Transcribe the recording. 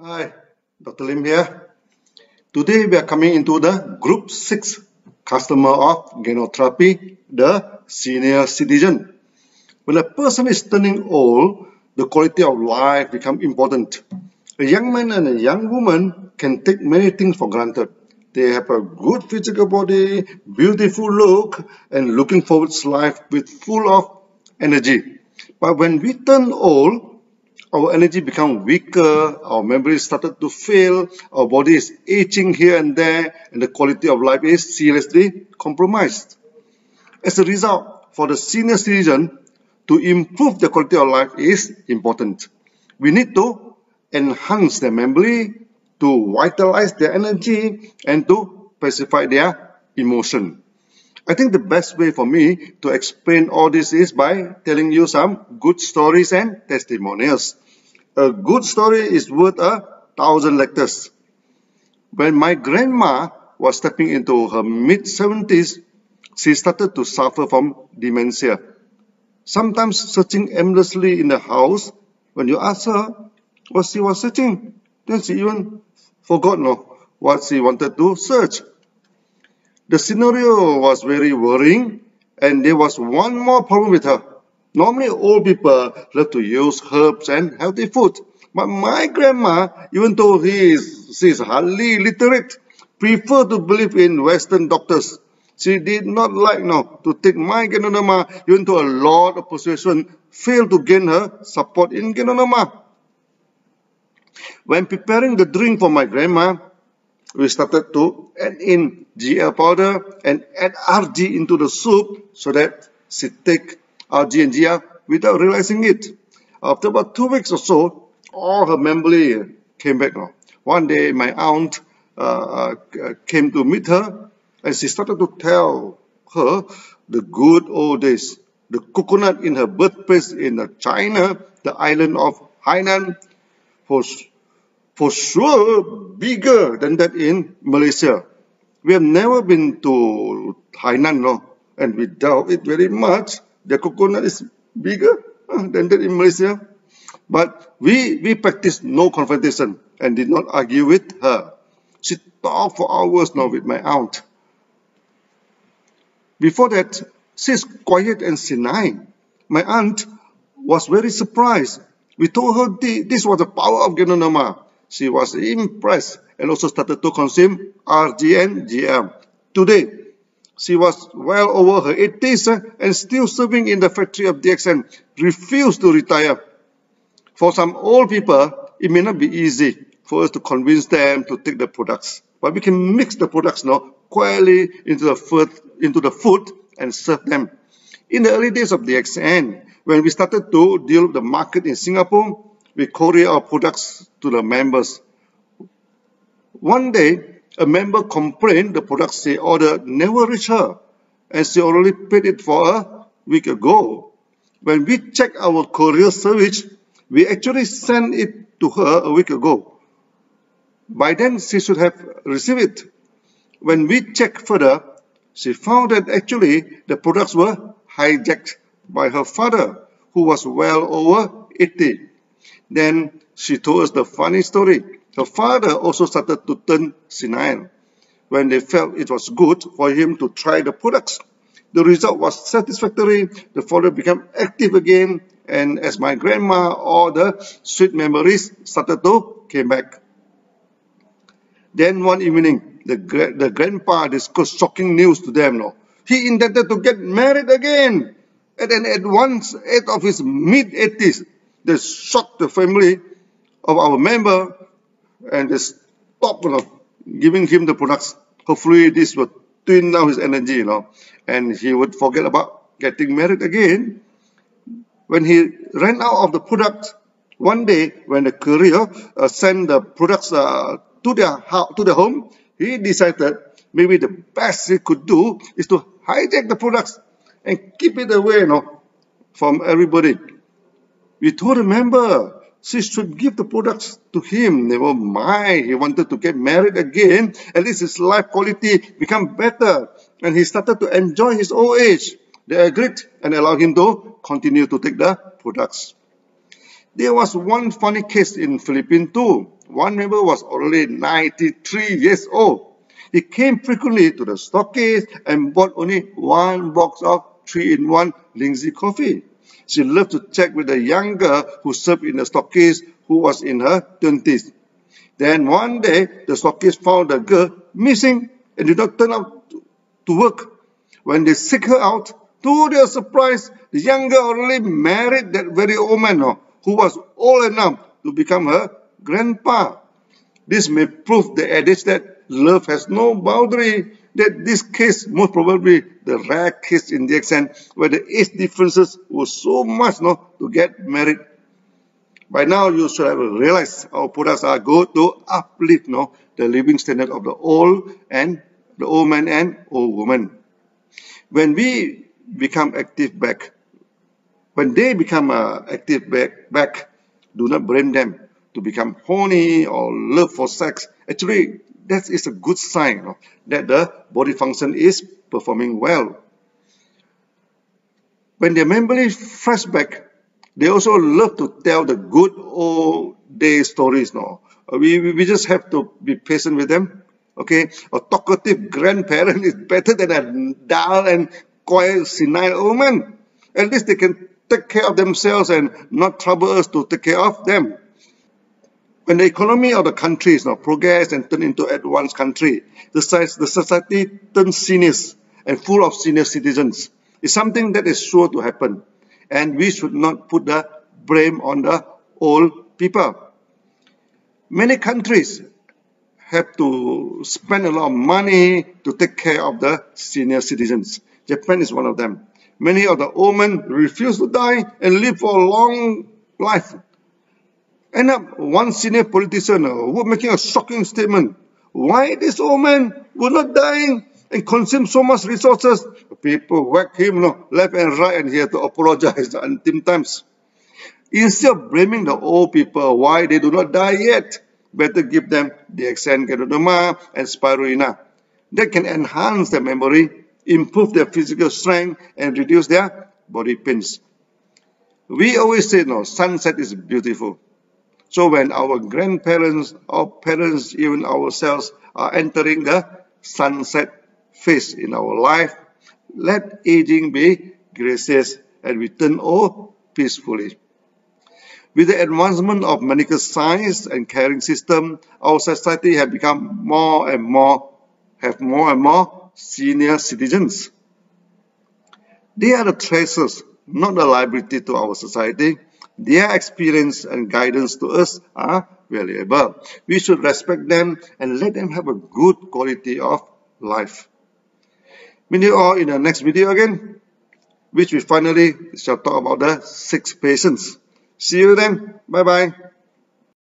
Hi, Dr. Lim here. Today we are coming into the Group 6 customer of Genotherapy, the senior citizen. When a person is turning old, the quality of life becomes important. A young man and a young woman can take many things for granted. They have a good physical body, beautiful look, and looking forward to life with full of energy. But when we turn old, our energy become weaker, our memory started to fail, our body is aging here and there, and the quality of life is seriously compromised. As a result, for the senior citizen, to improve the quality of life is important. We need to enhance their memory, to vitalize their energy, and to pacify their emotion. I think the best way for me to explain all this is by telling you some good stories and testimonials. A good story is worth 1,000 lectures. When my grandma was stepping into her mid-70s, she started to suffer from dementia. Sometimes searching aimlessly in the house, when you ask her what she was searching, then she even forgot what she wanted to search. The scenario was very worrying, and there was one more problem with her. Normally, old people love to use herbs and healthy food. But my grandma, even though she is hardly literate, preferred to believe in Western doctors. She did not like to take my Ganoderma, even though a lot of persuasion failed to gain her support in Ganoderma. When preparing the drink for my grandma, we started to add in GL powder and add RG into the soup so that she take RG and GL without realizing it. After about 2 weeks or so, all her memory came back. One day, my aunt came to meet her, and she started to tell her the good old days. The coconut in her birthplace in China, the island of Hainan, was for sure bigger than that in Malaysia. We have never been to Hainan, and we doubt it very much. The coconut is bigger than that in Malaysia. But we practiced no confrontation and did not argue with her. She talked for hours now with my aunt. Before that, she is quiet and senile. My aunt was very surprised. We told her this was the power of Ganoderma. She was impressed and also started to consume RG and GM. Today, she was well over her 80s and still serving in the factory of DXN, refused to retire. For some old people, it may not be easy for us to convince them to take the products, but we can mix the products quietly into the food and serve them. In the early days of DXN, when we started to deal with the market in Singapore, we courier our products to the members. One day, a member complained the products she ordered never reached her, and she already paid it for a week ago. When we checked our courier service, we actually sent it to her a week ago. By then, she should have received it. When we checked further, she found that actually the products were hijacked by her father, who was well over 80. Then she told us the funny story. Her father also started to turn senile. When they felt it was good for him to try the products, the result was satisfactory. The father became active again, and as my grandma, all the sweet memories started to came back. Then one evening, the grandpa discussed shocking news to them. He intended to get married again, and then at once, age of his mid-80s, they shocked the family of our member, and they stopped giving him the products. Hopefully this would tune down his energy, and he would forget about getting married again. When he ran out of the product, one day when the courier sent the products to their home, he decided maybe the best he could do is to hijack the products and keep it away from everybody. We told the member she should give the products to him. Never mind, he wanted to get married again. At least his life quality become better, and he started to enjoy his old age. They agreed and allowed him to continue to take the products. There was one funny case in Philippines too. One member was already 93 years old. He came frequently to the stockade and bought only one box of 3-in-1 Lingzi coffee. She loved to check with the young girl who served in the stockade, who was in her 20s. Then one day, the stockade found the girl missing and did not turn up to work. When they seek her out, to their surprise, the young girl already married that very old man who was old enough to become her grandpa. This may prove the adage that love has no boundary, that this case most probably the rare case in DXN where the age differences were so much to get married. By now you should have realized our products are good to uplift the living standard of the old man and old woman. When we become active back, when they become active back, do not blame them to become horny or love for sex. Actually, that is a good sign that the body function is performing well. When their memory flash back, they also love to tell the good old day stories. We just have to be patient with them. Okay, a talkative grandparent is better than a dull and quiet senile old man. At least they can take care of themselves and not trouble us to take care of them. When the economy of the country is progress and turn into advanced country, the society turns seniors and full of senior citizens. It's something that is sure to happen, and we should not put the blame on the old people. Many countries have to spend a lot of money to take care of the senior citizens. Japan is one of them. Many of the old men refuse to die and live for a long life. End up one senior politician who making a shocking statement. Why this old man will not dying and consume so much resources? People whack him left and right, and he had to apologize until times. Instead of blaming the old people why they do not die yet, better give them DXN, Ganoderma, and Spirulina. That can enhance their memory, improve their physical strength, and reduce their body pains. We always say, sunset is beautiful. So when our grandparents, our parents, even ourselves are entering the sunset phase in our life, let aging be gracious and we turn old peacefully. With the advancement of medical science and caring system, our society has become more and more senior citizens. They are the treasures, not a liability to our society. Their experience and guidance to us are valuable. We should respect them and let them have a good quality of life. Meet you all in the next video again, which we finally shall talk about the 6 patients. See you then. Bye-bye.